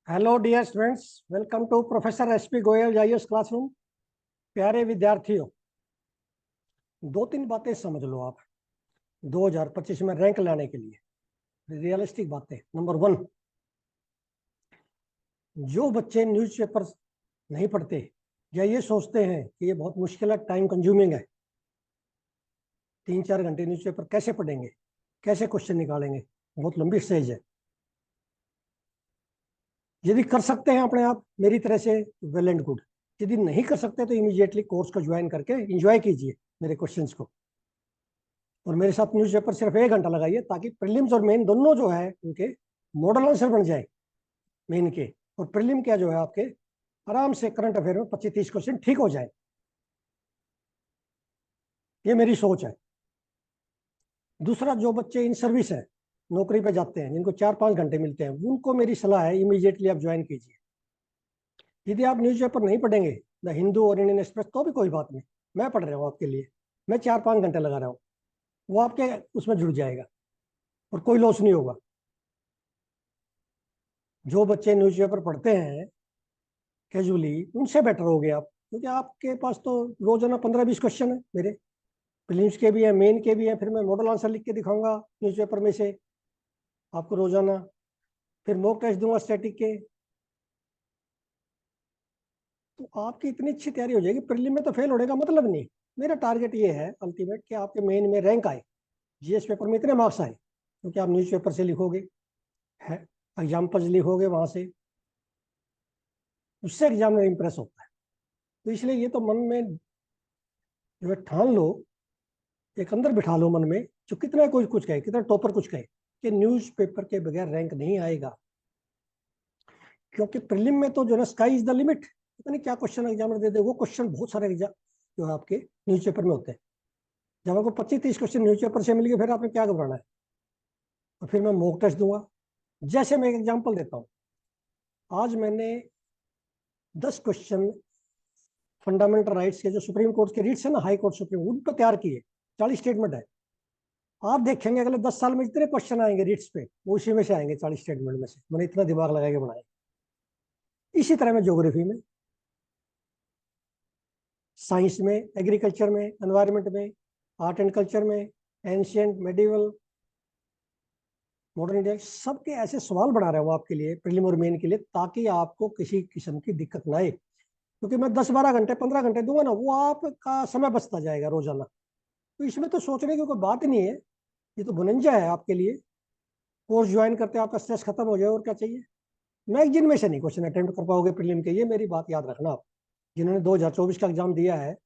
Hello dear students, welcome to professor SP Goyal जाइयोस classroom. प्यारे विद्यार्थियों, दो तीन बातें समझ लो आप 2025 में रैंक लाने के लिए। रियलिस्टिक बातें। नंबर वन, जो बच्चे न्यूज़पेपर नहीं पढ़ते या ये सोचते हैं कि ये बहुत मुश्किल है, टाइम कंज्यूमिंग है, 3-4 घंटे न्यूज़पेपर कैसे पढ़ेंगे, कैसे क्वेश्चन निकालेंगे, बहुत लंबी स्टेज है। यदि कर सकते हैं अपने आप मेरी तरह से, वेल एंड गुड। यदि नहीं कर सकते तो इमीडिएटली कोर्स को ज्वाइन करके एंजॉय कीजिए मेरे क्वेश्चंस को, और मेरे साथ न्यूज़पेपर सिर्फ 1 घंटा लगाइए, ताकि प्रीलिम्स और मेन दोनों जो है उनके मॉडल आंसर बन जाए मेन के, और प्रीलिम क्या जो है आपके आराम से करंट अफेयर में 25-30 क्वेश्चन ठीक हो जाए। ये मेरी सोच है। दूसरा, जो बच्चे इन सर्विस है, नौकरी पे जाते हैं, जिनको 4-5 घंटे मिलते हैं, उनको मेरी सलाह है इमीडिएटली आप ज्वाइन कीजिए। यदि आप न्यूज़पेपर नहीं पढ़ेंगे, द हिंदू और इंडियन एक्सप्रेस, तो भी कोई बात नहीं, मैं पढ़ रहा हूँ आपके लिए, मैं 4-5 घंटे लगा रहा हूँ, वो आपके उसमें जुड़ जाएगा और कोई लॉस नहीं होगा। जो बच्चे न्यूज़पेपर पढ़ते हैं कैजुअली, उनसे बेटर हो गए आप, क्योंकि आपके पास तो रोजाना 15-20 क्वेश्चन है मेरे, प्रीलिम्स के भी हैं, मेन के भी हैं, फिर मैं मॉडल आंसर लिख के दिखाऊंगा न्यूज़पेपर में से आपको रोजाना, फिर मॉक टेस्ट दूंगा स्टैटिक के। तो आपकी इतनी अच्छी तैयारी हो जाएगी, प्रीलिम में तो फेल होने का मतलब नहीं। मेरा टारगेट ये है अल्टीमेट कि आपके मेन में रैंक आए, जीएस पेपर में इतने मार्क्स आए, क्योंकि आप न्यूज़पेपर से लिखोगे, है एग्जाम्पल्स लिखोगे वहां से, उससे एग्जामिनर इंप्रेस होता है। तो इसलिए ये तो मन में जो है ठान लो, एक अंदर बिठा लो मन में, जो कितना कोई कुछ कहे, कितना टॉपर कुछ कहे, कि न्यूज़पेपर के बगैर रैंक नहीं आएगा। क्योंकि प्रीलिम में तो जो है स्काई इज द लिमिट, पता नहीं क्या क्वेश्चन एग्जामिनर दे दे, वो क्वेश्चन बहुत सारे एग्जाम जो है आपके न्यूज़पेपर में होते हैं। जब आपको 25-30 क्वेश्चन न्यूज़पेपर से मिल गए, फिर आपने क्या घबराना है। और फिर मैं मॉक टेस्ट दूंगा। जैसे मैं एक एग्जाम्पल देता हूँ, आज मैंने 10 क्वेश्चन फंडामेंटल राइट्स के, जो सुप्रीम कोर्ट के रीट्स है ना, हाई कोर्ट सुप्रीम, उन पर तैयार किए, 40 स्टेटमेंट है। आप देखेंगे अगले 10 साल में जितने क्वेश्चन आएंगे रीट्स पे, वो उसी में से आएंगे, 40 स्टेटमेंट में से। मैंने इतना दिमाग लगा के बनाया। इसी तरह में ज्योग्राफी में, साइंस में, एग्रीकल्चर में, एनवायरमेंट में, आर्ट एंड कल्चर में, एंशियंट, मेडिवल, मॉडर्न इंडिया, सबके ऐसे सवाल बना रहा हूँ आपके लिए प्रीलिम और मेन के लिए, ताकि आपको किसी किस्म की दिक्कत ना आए। क्योंकि मैं 10-12 घंटे 15 घंटे दूंगा ना, वो आपका समय बचता जाएगा रोजाना। तो इसमें तो सोचने की कोई बात नहीं है, ये तो बुनंजा है आपके लिए। कोर्स ज्वाइन करते आपका स्ट्रेस खत्म हो जाए, और क्या चाहिए। मैगजीन में से नहीं क्वेश्चन अटेम्प्ट कर पाओगे प्रीलिम के, ये मेरी बात याद रखना आप। जिन्होंने 2024 का एग्जाम दिया है,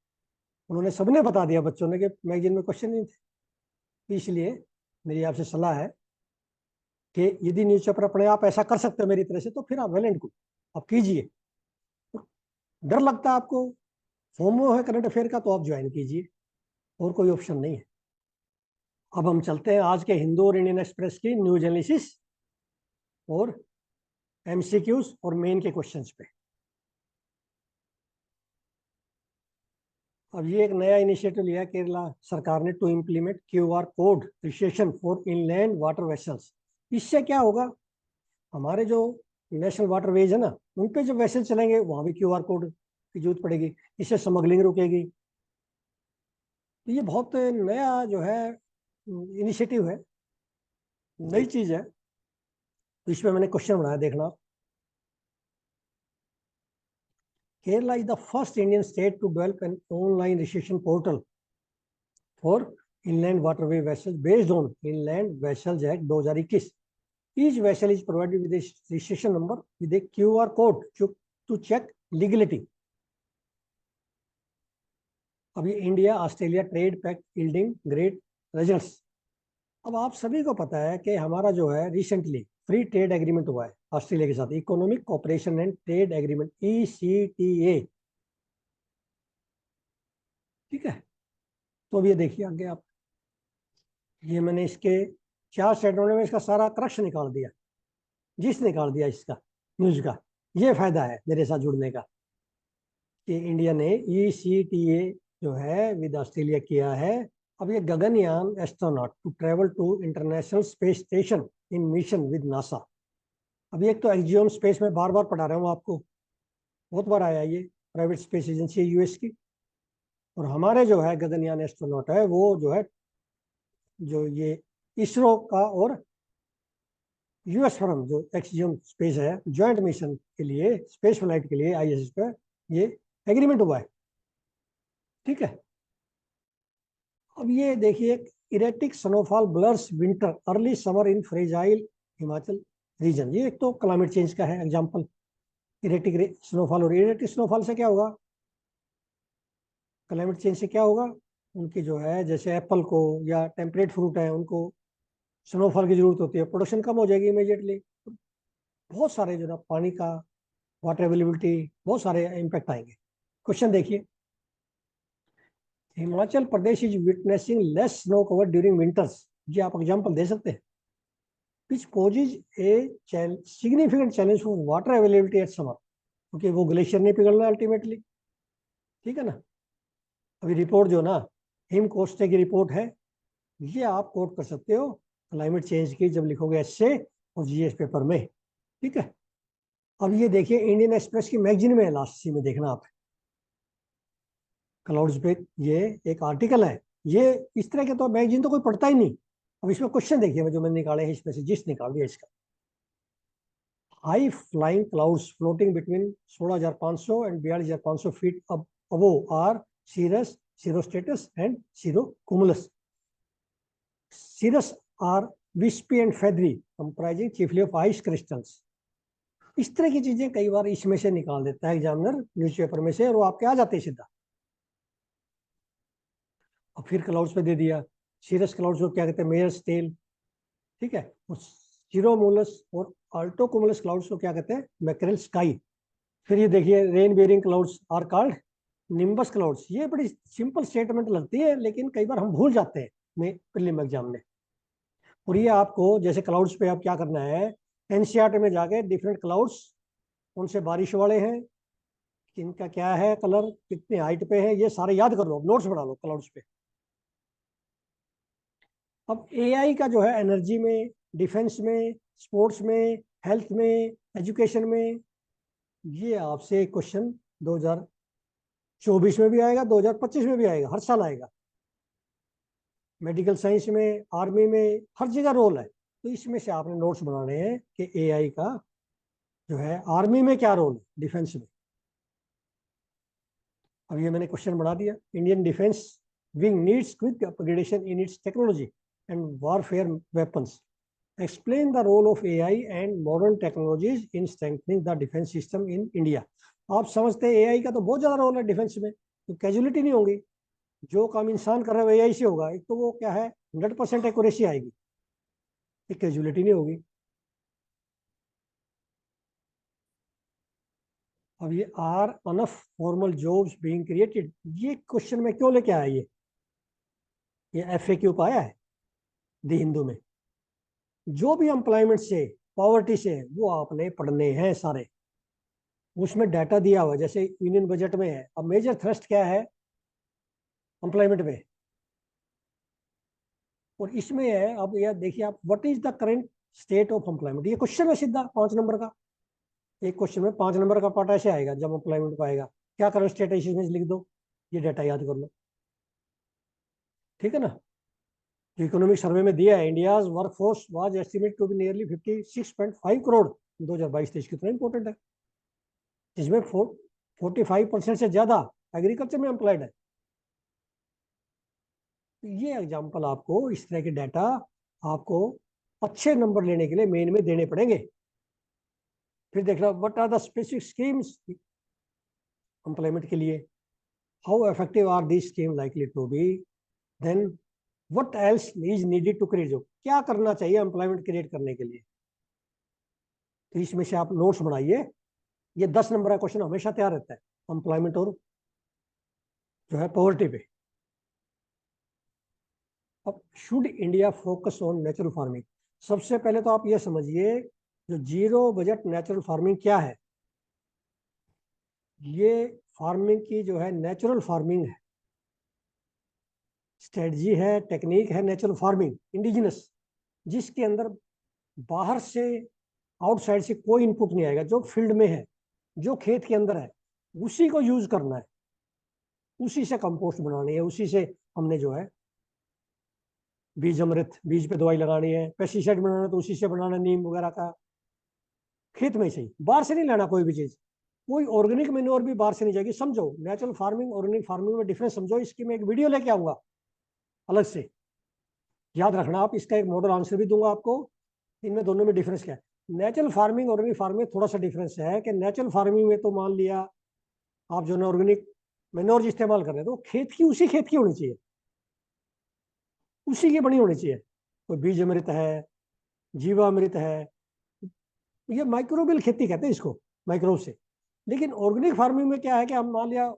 उन्होंने सबने बता दिया बच्चों ने कि मैगजीन में क्वेश्चन नहीं थे। इसलिए मेरी आपसे सलाह है कि यदि न्यूज़पेपर अपने आप ऐसा कर सकते हो मेरी तरह से, तो फिर आप वेल एंड गुड, आप कीजिए। डर लगता है आपको, फोमो है करंट अफेयर का, तो आप ज्वाइन कीजिए, और कोई ऑप्शन नहीं है। अब हम चलते हैं आज के हिंदू और इंडियन एक्सप्रेस की न्यूज एनालिसिस और एमसीक्यूज और मेन के क्वेश्चंस पे। अब ये एक नया इनिशिएटिव लिया केरला सरकार ने, to implement QR code registration for inland water vessels. इससे क्या होगा, हमारे जो नेशनल वाटर वेज है ना, उन पे जो वेसल चलेंगे वहां भी क्यूआर कोड की जरूरत पड़ेगी। इससे स्मगलिंग रुकेगी। तो ये बहुत नया जो है इनिशिएटिव है, नई चीज है। तो इसमें मैंने क्वेश्चन बनाया, देखना। Kerala is the first Indian state to develop an online registration portal for inland waterway vessels based on Inland Vessels Act 2021. Each vessel is provided with a registration number with a QR code to check legality. अब ये India Australia trade pact yielding great results. अब आप सभी को पता है कि हमारा जो है रिसेंटली फ्री ट्रेड एग्रीमेंट हुआ है ऑस्ट्रेलिया के साथ, economic cooperation and trade agreement, ECTA। ठीक है, तो अब ये देखिए आगे आप, ये मैंने इसके 4 स्टेटमेंट में इसका सारा क्रक्स निकाल दिया, जिस निकाल दिया इसका न्यूज का। ये फायदा है मेरे साथ जुड़ने का, कि इंडिया ने ECTA जो है विद ऑस्ट्रेलिया किया है। अब ये Gaganyaan astronaut to travel to International Space Station in mission with NASA. अभी एक तो एक्जियोम स्पेस में बार बार पढ़ा रहा हूँ आपको, बहुत बार आया ये, प्राइवेट स्पेस एजेंसी है यूएस की। और हमारे जो है गगनयान एस्ट्रोनॉट है वो जो है, जो ये इसरो का और यूएस फर्म जो एक्सियम स्पेस है, ज्वाइंट मिशन के लिए, स्पेस फ्लाइट के लिए आईएसएस पे ये एग्रीमेंट हुआ है। ठीक है। अब ये देखिए, erratic snowfall blurs winter early summer in fragile Himachal region, ये एक तो क्लाइमेट चेंज का है एग्जांपल। इरेटिक स्नोफॉल, और इरेटिक स्नोफॉल से क्या होगा, क्लाइमेट चेंज से क्या होगा, उनकी जो है जैसे एप्पल को या टेम्परेट फ्रूट है उनको स्नोफॉल की जरूरत होती है, प्रोडक्शन कम हो जाएगी इमीडिएटली। बहुत सारे जो ना पानी का, वाटर अवेलेबिलिटी, बहुत सारे इम्पैक्ट आएंगे। क्वेश्चन देखिए, Himachal Pradesh is witnessing less snow cover during winters, ये आप एग्जांपल दे सकते हैं। Which poses a significant challenge for water availability at summer, क्योंकि वो ग्लेशियर नहीं पिघलना अल्टीमेटली। ठीक है ना। अभी रिपोर्ट जो ना हिम कोस्टे की रिपोर्ट है, ये आप कोट कर सकते हो क्लाइमेट चेंज की जब लिखोगे एस्से और जीएस पेपर में। ठीक है। अब ये देखिए इंडियन एक्सप्रेस की मैगजीन में है, लास्ट सी में देखना आप, क्लाउड्स पे ये एक आर्टिकल है। ये इस तरह के तो मैगजीन तो कोई पढ़ता ही नहीं। अब इसमें क्वेश्चन देखिए जो मैंने निकाले हैं, इसमें से जिस निकाल दिया इसका, high flying clouds floating between 16,500 and 42,500 feet above are cirrus, cirrostratus and cirrocumulus. Cirrus are wispy and feathery comprising chiefly of ice crystals. इस तरह की चीजें कई बार इसमें से निकाल देता है एग्जामिनर न्यूज़पेपर में से, और वो आपके आ जाते हैं सीधा। और फिर क्लाउड्स पे दे दिया, सीरस क्लाउड्स को क्या कहते हैं, मेयर्स टेल। ठीक है। और सीरोमुलस और अल्टोकुमुलस क्लाउड्स को क्या कहते हैं, मैकरेल स्काई। फिर ये देखिए, rain bearing clouds are called nimbus clouds. ये बड़ी सिंपल स्टेटमेंट लगती है लेकिन कई बार हम भूल जाते हैं में प्रीलिम एग्जाम में। और ये आपको जैसे क्लाउड्स पे आप क्या करना है, एनसीईआरटी में जाके डिफरेंट क्लाउड्स, कौन से बारिश वाले हैं, किनका क्या है कलर, कितने हाइट पे है, ये सारे याद कर लो, नोट्स बना लो क्लाउड्स पे। अब एआई का जो है एनर्जी में, डिफेंस में, स्पोर्ट्स में, हेल्थ में, एजुकेशन में, ये आपसे क्वेश्चन 2024 में भी आएगा, 2025 में भी आएगा, हर साल आएगा। मेडिकल साइंस में, आर्मी में, हर जगह रोल है। तो इसमें से आपने नोट्स बनाने हैं कि एआई का जो है आर्मी में क्या रोल है, डिफेंस में। अब ये मैंने क्वेश्चन बना दिया, Indian defence wing needs quick upgradation in its technology and warfare weapons, explain the role of AI and modern technologies in strengthening the defence system in India. आप समझते हैं एआई का तो बहुत ज्यादा रोल है डिफेंस में, तो कैजुअलिटी नहीं होगी, जो काम इंसान कर रहा है एआई से होगा। एक तो वो क्या है, 100% एक्यूरेसी आएगी, एक कैजुअलिटी नहीं होगी। अब ये are enough formal jobs being created, ये क्वेश्चन में क्यों लेके आया ये एफएक्यू का आया है दी हिंदू में। जो भी एम्प्लॉयमेंट से, पॉवर्टी से, वो आपने पढ़ने हैं सारे। उसमें डाटा दिया हुआ है, जैसे यूनियन बजट में है। अब मेजर थ्रस्ट क्या है एम्प्लॉयमेंट में, और इसमें है, अब यह देखिए आप, what is the current state of employment, ये क्वेश्चन है सीधा 5 नंबर का। एक क्वेश्चन में 5 नंबर का पार्ट ऐसे आएगा जब एम्प्लॉयमेंट को आएगा, क्या करंट स्टेट है इसमें लिख दो, ये डाटा याद कर लो। ठीक है ना। जो इकोनॉमिक सर्वे में दिया है, India's workforce was estimate to be nearly 56.5 crore 2022-23, कितना इंपॉर्टेंट है, जिसमें 45% से ज्यादा एग्रीकल्चर में एम्प्लॉयड है। ये एग्जाम्पल आपको, इस तरह के डाटा आपको अच्छे नंबर लेने के लिए मेन में देने पड़ेंगे। फिर देखना, what are the specific schemes employment के लिए, how effective are the scheme likely to be, then what else is needed to create, जो क्या करना चाहिए एम्प्लॉयमेंट क्रिएट करने के लिए। तो इसमें से आप नोट्स बनाइए। ये 10 नंबर का क्वेश्चन हमेशा तैयार रहता है एम्प्लॉयमेंट और जो है पॉवर्टी पे। अब should India focus on natural farming, सबसे पहले तो आप ये समझिए जो जीरो बजट नेचुरल फार्मिंग क्या है। ये फार्मिंग की जो है नेचुरल फार्मिंग है, स्ट्रेटजी है, टेक्निक है नेचुरल फार्मिंग इंडिजिनस, जिसके अंदर बाहर से आउटसाइड से कोई इनपुट नहीं आएगा, जो फील्ड में है, जो खेत के अंदर है, उसी को यूज करना है, उसी से कंपोस्ट बनानी है, उसी से हमने जो है बीज अमृत, बीज पे दवाई लगानी है, पेस्टिसाइड बनाना तो उसी से बनाना, नीम वगैरह का, खेत में से ही, बाहर से नहीं लाना कोई भी चीज। कोई ऑर्गेनिक मैन्योर भी बाहर से नहीं जाएगी। समझो नेचुरल फार्मिंग ऑर्गेनिक फार्मिंग में डिफरेंस समझो। इसकी मैं एक वीडियो लेके आऊंगा अलग से, याद रखना आप, इसका एक मॉडल आंसर भी दूंगा आपको, इनमें दोनों में डिफरेंस क्या है। नेचुरल फार्मिंग और ऑर्गेनिक फार्मिंग में थोड़ा सा डिफरेंस है कि नेचुरल फार्मिंग में तो मान लिया आप जो है ऑर्गेनिक मैन्योर इस्तेमाल कर रहे हैं, तो खेत की उसी खेत की होनी चाहिए, उसी की बनी होनी चाहिए। कोई बीज अमृत है, जीवामृत है, ये माइक्रोबियल खेती कहते हैं इसको, माइक्रोब से। लेकिन ऑर्गेनिक फार्मिंग में क्या है कि हम मान लिया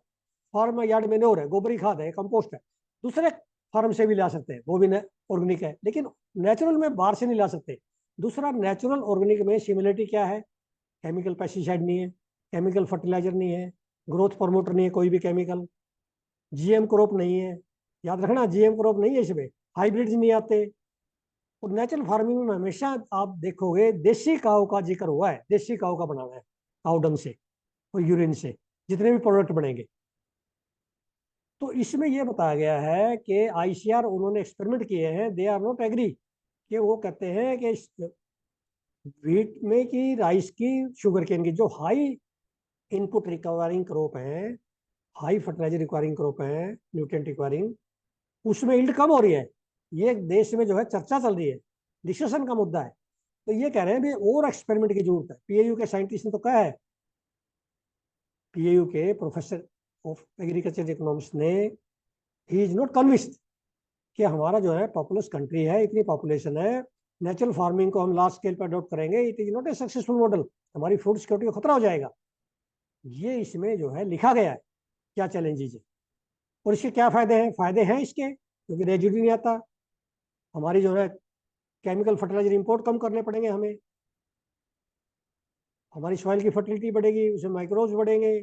फार्म यार्ड मैन्योर है, गोबरी खाद है, कंपोस्ट है, दूसरे फार्म से भी ला सकते हैं, वो भी ऑर्गेनिक है, लेकिन नेचुरल में बाहर से नहीं ला सकते। दूसरा, नेचुरल ऑर्गेनिक में सिमिलरिटी क्या है, केमिकल पेस्टिसाइड नहीं है, केमिकल फर्टिलाइजर नहीं है, ग्रोथ प्रमोटर नहीं है कोई भी केमिकल, जीएम क्रॉप नहीं है, याद रखना जीएम क्रॉप नहीं है इसमें, हाइब्रिड नहीं आते। और नेचुरल फार्मिंग में हमेशा आप देखोगे देसी काऊ का जिक्र हुआ है, देसी काऊ का बनाना है, काऊ डंग से और यूरिन से जितने भी प्रोडक्ट बनेंगे। तो इसमें यह बताया गया है कि आईसीआर उन्होंने एक्सपेरिमेंट किए हैं, दे आर नॉट एग्री, कि वो कहते हैं कि व्हीट में की, राइस की, शुगर केन की, जो हाई इनपुट रिक्वायरिंग क्रॉप है, हाई फर्टिलाइजर रिक्वायरिंग क्रॉप है, न्यूट्रिएंट रिक्वायरिंग, उसमें यील्ड कम हो रही है। ये देश में जो है चर्चा चल रही है, डिस्कशन का मुद्दा है। तो ये कह रहे हैं भी और एक्सपेरिमेंट की जरूरत है। पीएयू के साइंटिस्ट ने तो कहा है, पीएयू के प्रोफेसर ऑफ एग्रीकल्चर इकोनॉमिक्स ने, ही इज नॉट कन्विंस्ड कि हमारा जो है पॉपुलस कंट्री है, इतनी पॉपुलेशन है, नेचुरल फार्मिंग को हम लार्ज स्केल पर अडॉप्ट करेंगे, it is not a successful model, हमारी फूड सिक्योरिटी को खतरा हो जाएगा। ये इसमें जो है लिखा गया है क्या चैलेंजेस है और इसके क्या फायदे हैं। फायदे हैं इसके, क्योंकि रेजिड्यू नहीं आता, हमारी जो है केमिकल फर्टिलाइजर इंपोर्ट कम करने पड़ेंगे हमें, हमारी सॉइल की फर्टिलिटी बढ़ेगी, उसमें माइक्रोब्स बढ़ेंगे,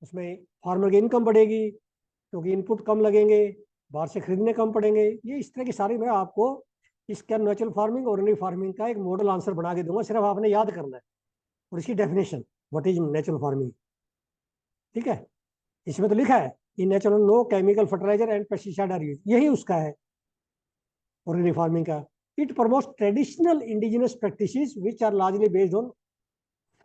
उसमें फार्मर की इनकम बढ़ेगी क्योंकि इनपुट कम लगेंगे, बाहर से खरीदने कम पड़ेंगे। ये इस तरह की सारी मैं आपको इसका नेचुरल फार्मिंग और ऑर्गेनिक फार्मिंग का एक मॉडल आंसर बना के दूंगा, सिर्फ आपने याद करना है, और इसकी definition what is natural farming. ठीक है, इसमें तो लिखा है in natural no chemical fertiliser and pesticide are use, यही उसका है ऑर्गेनिक फार्मिंग का। It promotes traditional indigenous practices which are largely based on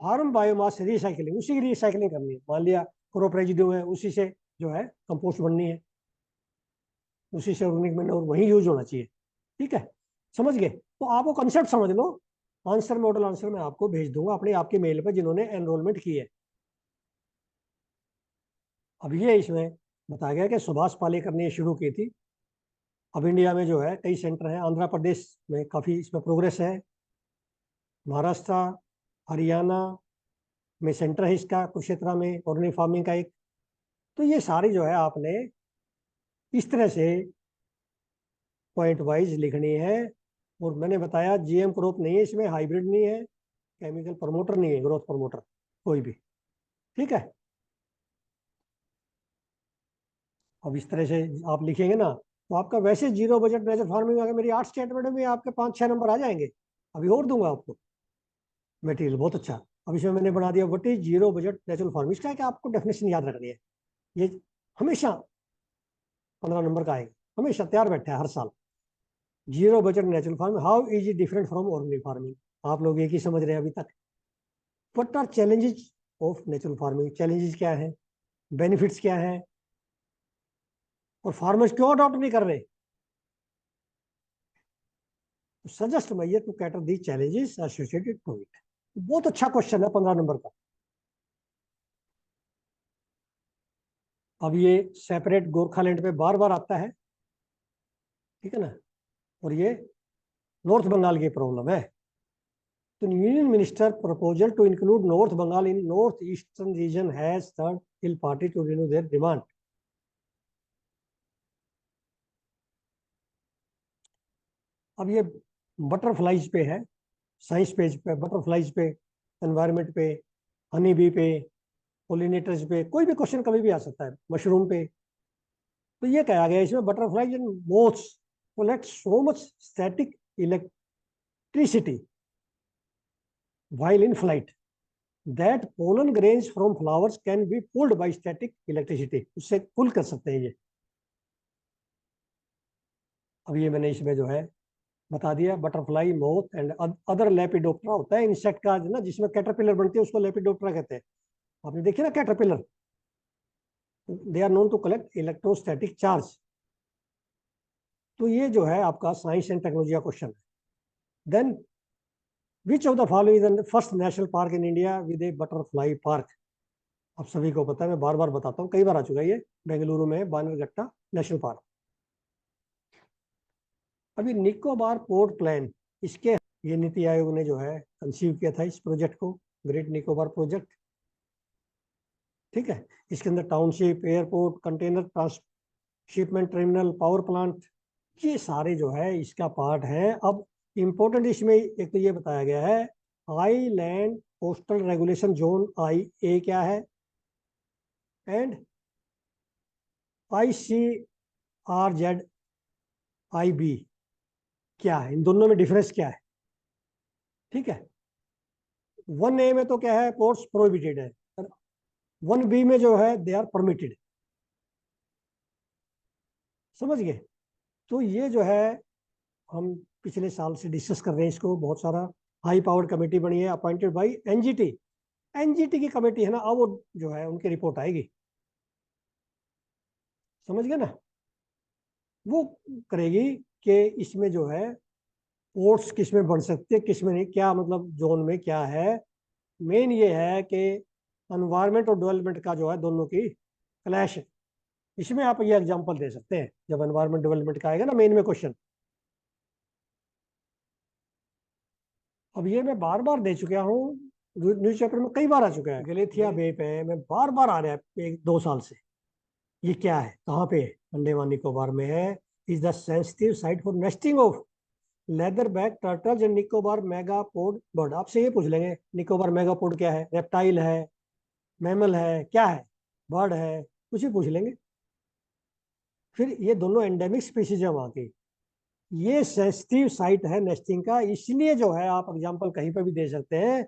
farm biomass recycling, उसी की रिसाइकलिंग करनी है। मान लिया क्रॉप रेजिड्यू है, उसी से जो है कंपोस्ट बननी है, उसी से ऑर्गेनिक मैन्योर वही यूज होना चाहिए। ठीक है, समझ गए। तो आप वो कंसेप्ट समझ लो। आंसर, मॉडल आंसर मैं आपको भेज दूंगा अपने आपके मेल पर जिन्होंने एनरोलमेंट की है। अब ये इसमें बताया गया कि सुभाष पालेकर ने शुरू की थी। अब इंडिया में जो है कई सेंटर हैं, आंध्र प्रदेश में काफ़ी इसमें प्रोग्रेस है, महाराष्ट्र, हरियाणा में सेंटर है इसका, कुरुक्षेत्र में ऑर्गेनिक फार्मिंग का एक। तो ये सारी जो है आपने इस तरह से पॉइंट वाइज लिखनी है। और मैंने बताया जीएम क्रॉप नहीं है इसमें, हाइब्रिड नहीं है, केमिकल प्रमोटर नहीं है, ग्रोथ प्रमोटर कोई भी। ठीक है, अब इस तरह से आप लिखेंगे ना, तो आपका वैसे जीरो बजट नेचुरल फार्मिंग में, अगर मेरी 8 स्टेटमेंट में आपके 5-6 नंबर आ जाएंगे। अभी और दूंगा आपको मटेरियल बहुत अच्छा। अब इसमें मैंने बना दिया what is zero budget natural farming, इसका है कि आपको डेफिनेशन याद रखनी है। ये हमेशा 15 नंबर का आएगा, हमेशा तैयार बैठा है हर साल। Zero budget natural farming, how is it different from organic farming. आप लोग एक ही समझ रहे हैं अभी तक। What are challenges of natural farming, challenges क्या है, बेनिफिट्स क्या है, और फार्मर्स क्यों अडॉप्ट नहीं कर रहे। सजेस्ट मैं to cater the challenges associated to it. बहुत अच्छा क्वेश्चन है 15 नंबर का। अब ये सेपरेट गोरखालैंड पे बार बार आता है, ठीक है ना, और ये नॉर्थ बंगाल की प्रॉब्लम है। तो union minister proposal to include north Bengal in north eastern region has third hill party to renew their demand. अब ये बटरफ्लाइज पे है, साइंस पेज पे, बटरफ्लाइज पे, एनवायरमेंट पे, हनी बी पे, पोलिनेटर्स पे, कोई भी क्वेश्चन कभी भी आ सकता है, मशरूम पे। तो ये कहा गया इसमें butterflies and moths collect so much static electricity while in flight that pollen grains from flowers can be pulled by static electricity. उससे पुल कर सकते हैं ये. अब ये मैंने इसमें जो है बता दिया. बटरफ्लाई, मोथ एंड अदर लेपिडोप्टरा होता है इंसेक्ट का ना, जिसमें कैटरपिलर बनती है, उसको लेपिडोप्टरा कहते हैं. आपने देखी ना caterpillar. They are known to collect electrostatic charge. तो ये जो है आपका साइंस एंड टेक्नोलॉजी का क्वेश्चन है. Then which of the following is the first national park in India with a butterfly park. आप सभी को पता है, मैं बार बार बताता हूँ, कई बार आ चुका है ये. बेंगलुरु में बानरघट्टा नेशनल पार्क. अभी निकोबार पोर्ट प्लान, इसके ये नीति आयोग ने जो है कंसीव किया था इस प्रोजेक्ट को, ग्रेट निकोबार प्रोजेक्ट. ठीक है. इसके अंदर township, airport, container transshipment terminal, power plant, ये सारे जो है इसका पार्ट है. अब इंपॉर्टेंट इसमें एक तो ये बताया गया है Island coastal regulation zone IA क्या है एंड ICRZIB क्या है. इन दोनों में डिफरेंस क्या है. ठीक है. 1A में तो क्या है, पोर्ट्स प्रोहिबिटेड है. 1B में जो है दे आर परमिटेड. समझ गए. तो ये जो है हम पिछले साल से डिस्कस कर रहे हैं इसको. बहुत सारा हाई पावर्ड कमेटी बनी है अपॉइंटेड बाय एनजीटी की कमेटी है ना. अब वो जो है उनकी रिपोर्ट आएगी. समझ गए ना. वो करेगी कि इसमें जो है पोर्ट्स किस में बन सकते हैं, किस में नहीं, क्या मतलब जोन में क्या है. मेन ये है कि एनवायरमेंट और डेवलपमेंट का जो है दोनों की क्लैश है. इसमें आप ये एग्जांपल दे सकते हैं जब एनवायरमेंट डेवलपमेंट का आएगा ना मेन में क्वेश्चन. अब ये मैं बार बार दे चुका हूँ, न्यूज़पेपर में कई बार आ चुका है. गलेथिया बे पे मैं बार बार आ रहा है 1-2 साल से. ये क्या है, कहाँ पे है, अंडमान निकोबार में है. Is the sensitive site for nesting of leather back turtles and Nicobar megapode bird. आपसे ये पूछ लेंगे निकोबार मेगापोड क्या है, रेप्टाइल है, मैमल है, क्या है, बर्ड है, कुछ भी पूछ लेंगे. फिर ये दोनों एंडेमिक स्पीशीज है वहाँ की. ये सेंसिटिव साइट है नेस्टिंग का, इसलिए जो है आप एग्जांपल कहीं पर भी दे सकते हैं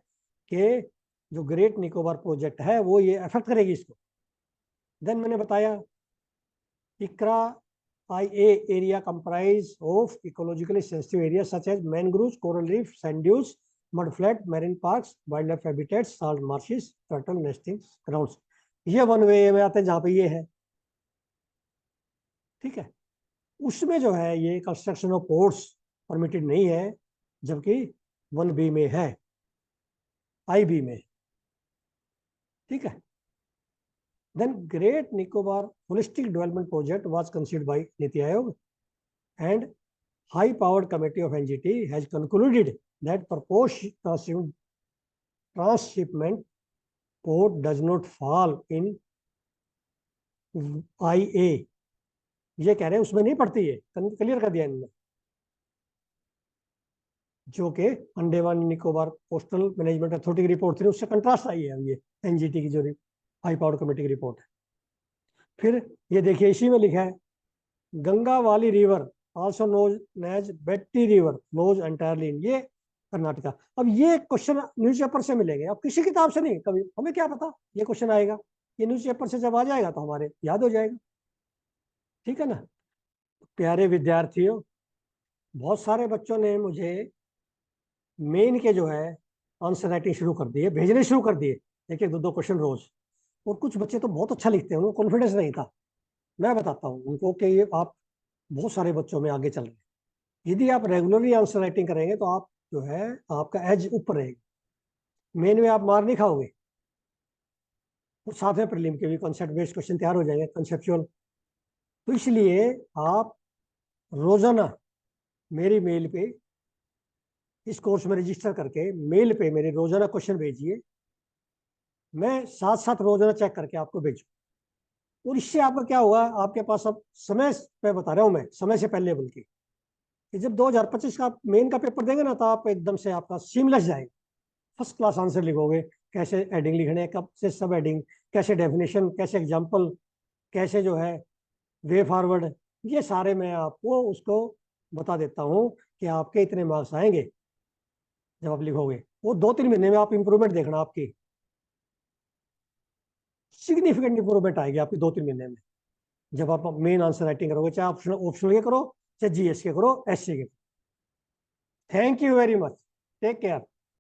कि जो ग्रेट निकोबार प्रोजेक्ट है वो ये अफेक्ट करेगी इसको. देन मैंने बताया इकरा IA area comprise of ecologically sensitive areas such as mangroves, coral reef, sand dunes, mudflat, marine parks, wildlife habitats, salt marshes, turtle nesting grounds. ये 1A में आते हैं जहाँ पे ये है. ठीक है. उसमें जो है ये कंस्ट्रक्शन ऑफ पोर्ट्स परमिटेड नहीं है, जबकि 1B में है, IB में. ठीक है. Then Great Nicobar Holistic Development Project was conceived by Niti Aayog, and High Powered Committee of NGT has concluded that proposed transshipment port does not fall in IA. ये कह रहे हैं उसमें नहीं पड़ती है, क्लियर कर दिया इन्होंने. जो कि Andaman Nicobar coastal management authority की रिपोर्ट थी उससे कंट्रास्ट आई है ये NGT की जो हाई पावर कमेटी की रिपोर्ट है. फिर ये देखिए इसी में लिखा है गंगा वाली river also known as Betti river flows entirely in, ये कर्नाटका. अब ये क्वेश्चन न्यूज़पेपर से मिलेंगे, अब किसी किताब से नहीं. कभी हमें क्या पता ये क्वेश्चन आएगा. ये न्यूज़पेपर से जब आ जाएगा तो हमारे याद हो जाएगा. ठीक है ना. प्यारे विद्यार्थियों, बहुत सारे बच्चों ने मुझे मेन के जो है आंसर राइटिंग शुरू कर दिए, भेजने शुरू कर दिए, एक एक 2-2 क्वेश्चन रोज. और कुछ बच्चे तो बहुत अच्छा लिखते हैं, उनको कॉन्फिडेंस नहीं था. मैं बताता हूँ उनको कि ये आप बहुत सारे बच्चों में आगे चल रहे हैं. यदि आप रेगुलरली आंसर राइटिंग करेंगे तो आप जो है आपका एज ऊपर रहेगा. मेन में आप मार नहीं खाओगे. और साथ में प्रीलिम के भी कॉन्सेप्ट बेस्ड क्वेश्चन तैयार हो जाएंगे, कंसेप्चुअल. तो इसलिए आप रोजाना मेरी मेल पे इस कोर्स में रजिस्टर करके मेल पे मेरे रोजाना क्वेश्चन भेजिए. मैं साथ साथ रोजाना चेक करके आपको भेजूँ. और इससे आपका क्या होगा, आपके पास अब समय पे बता रहा हूँ मैं, समय से पहले बल्कि कि जब 2025 का मेन का पेपर देंगे ना तो आप एकदम से आपका सीमलेस जाएगा. फर्स्ट क्लास आंसर लिखोगे. कैसे एडिंग लिखने, कब से सब एडिंग, कैसे डेफिनेशन, कैसे एग्जाम्पल, कैसे जो है वे फॉरवर्ड, ये सारे मैं आपको उसको बता देता हूँ कि आपके इतने मार्क्स आएंगे. जब आप लिखोगे वो 2-3 महीने में आप इंप्रूवमेंट देखना, आपकी सिग्निफिकेंट इंप्रूवमेंट आएगी आपकी 2-3 महीने में, जब आप मेन आंसर राइटिंग करोगे, चाहे ऑप्शनल ऑप्शनल के करो, चाहे जीएस के करो, एससी के। Thank you very much, take care.